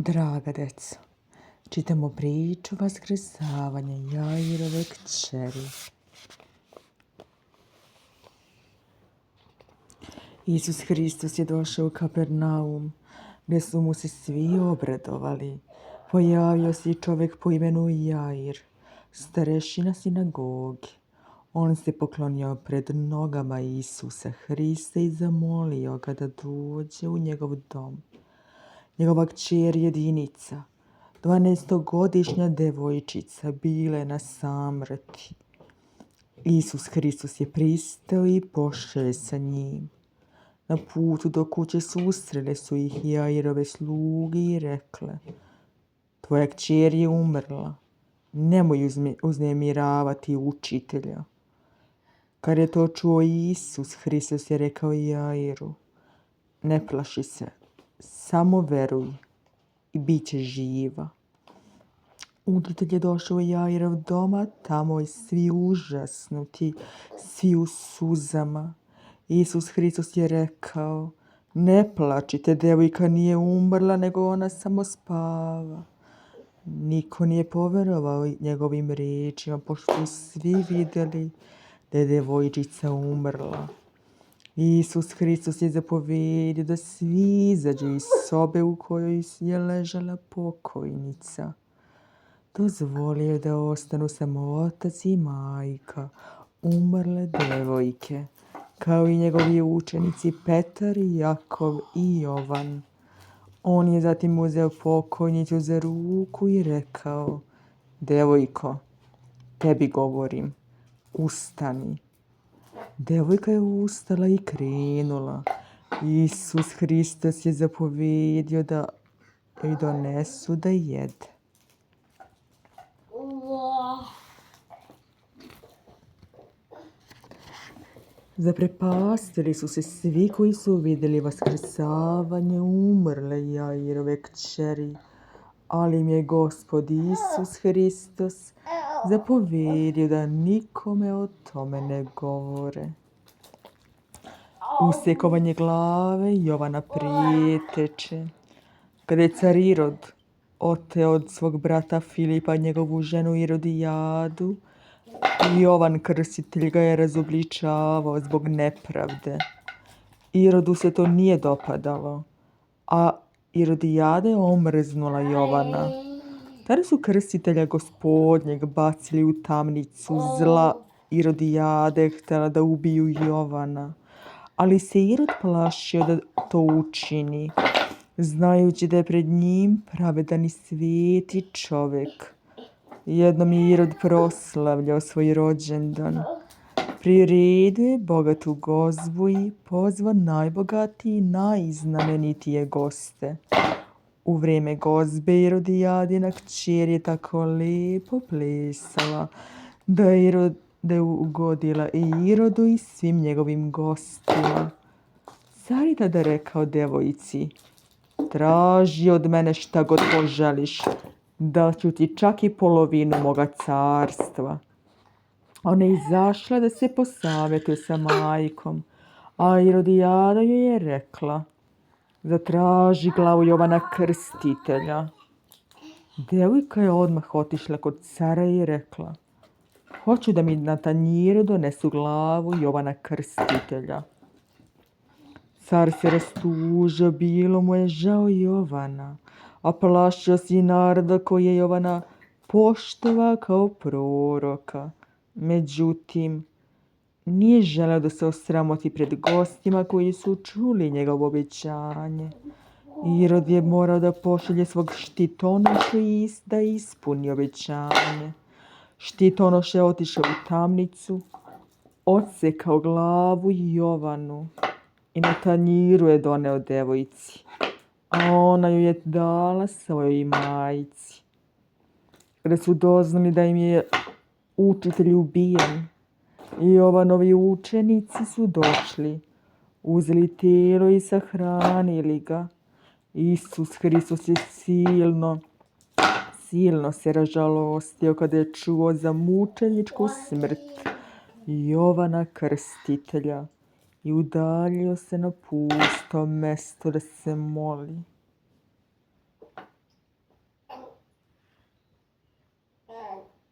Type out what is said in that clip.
Draga deco, čitamo priču vaskrsavanja Jairove kćeri. Isus Hristos je došao u Kapernaum, gdje su mu se svi obradovali. Pojavio se i čovjek po imenu Jair, starešina sinagogi. On se poklonio pred nogama Isusa Hrista i zamolio ga da dođe u njegov dom. Njegova kćer jedinica, 12-godišnja devojčica, bila je na samrti. Isus Hristos je pristao i pošao sa njim. Na putu do kuće susrele su ih Jairove sluge i rekle: tvoja kćer je umrla, nemoj uznemiravati učitelja. Kad je to čuo Isus Hristos je rekao Jairu: ne plaši se, samo veruj i bit će živa. Učitelj je došao u Jairov doma, tamo je svi užasnuti, svi u suzama. Isus Hristos je rekao: ne plačite, devojka nije umrla, nego ona samo spava. Niko nije poverovao njegovim riječima, pošto su svi vidjeli da je devojčica umrla. Isus Hristos je zapovjedio da svi izađu iz sobe u kojoj je ležala pokojnica. Dozvolio je da ostanu samo otac i majka umrle devojke, kao i njegovi učenici Petar, Jakov i Jovan. On je zatim uzeo pokojnicu za ruku i rekao: devojko, tebi govorim, ustani. Devojka je ustala i krenula. Isus Hristos je zapovjedio da joj donesu da jede. Zaprepastili su se svi koji su vidjeli vaskrsavanje umrle Jairove kćeri, ali im je Gospod Isus Hristos zapovjedio da nikome o tome ne govore. Usekovanje glave Jovana prijeteče. Kada je car Irod oteo od svog brata Filipa njegovu ženu Irodijadu, Jovan Krstitelj ga je razobličavao zbog nepravde. Irodu se to nije dopadalo, a Irodijada je omrznula Jovana. Tada su krstitelja Gospodnjeg bacili u tamnicu zla. Irodijade htjela da ubiju Jovana, ali se Irod plašio da to učini, znajući da je pred njim pravedan i sveti čovjek. Jednom je Irod proslavljao svoj rođendan. Priredio je bogatu gozbu i pozvao najbogatije i najznamenitije goste. U vrijeme gozbe Irodijadina kćer je tako lijepo plesala da je ugodila i Irodu i svim njegovim gostima. Car je tada rekao devojci: traži od mene šta god poželiš, dat ću ti čak i polovinu moga carstva. Ona je izašla da se posavjetuje sa majkom, a Irodijada joj je rekla: zatraži glavu Jovana Krstitelja. Devojka je odmah otišla kod cara i rekla: hoću da mi na tanjiru donesu glavu Jovana Krstitelja. Car se rastužio, bilo mu je žao Jovana, a plašio se i naroda koji je Jovana poštovao kao proroka. Međutim, nije želeo da se osramoti pred gostima koji su čuli njegovo obećanje. Irod je morao da pošalje svog štitonošu da ispuni obećanje. Štitonoš je otišao u tamnicu, odsekao glavu Jovanu i na tanjiru je doneo devojci, a ona ju je dala svojoj majci. Kada su doznali da im je učitelj ubijen, Jovanovi učenici su došli, uzeli tijelo i sahranili ga. Isus Hristos je silno se ražalostio kada je čuo za mučeničku smrt Jovana Krstitelja i udaljio se na pusto mjesto da se moli.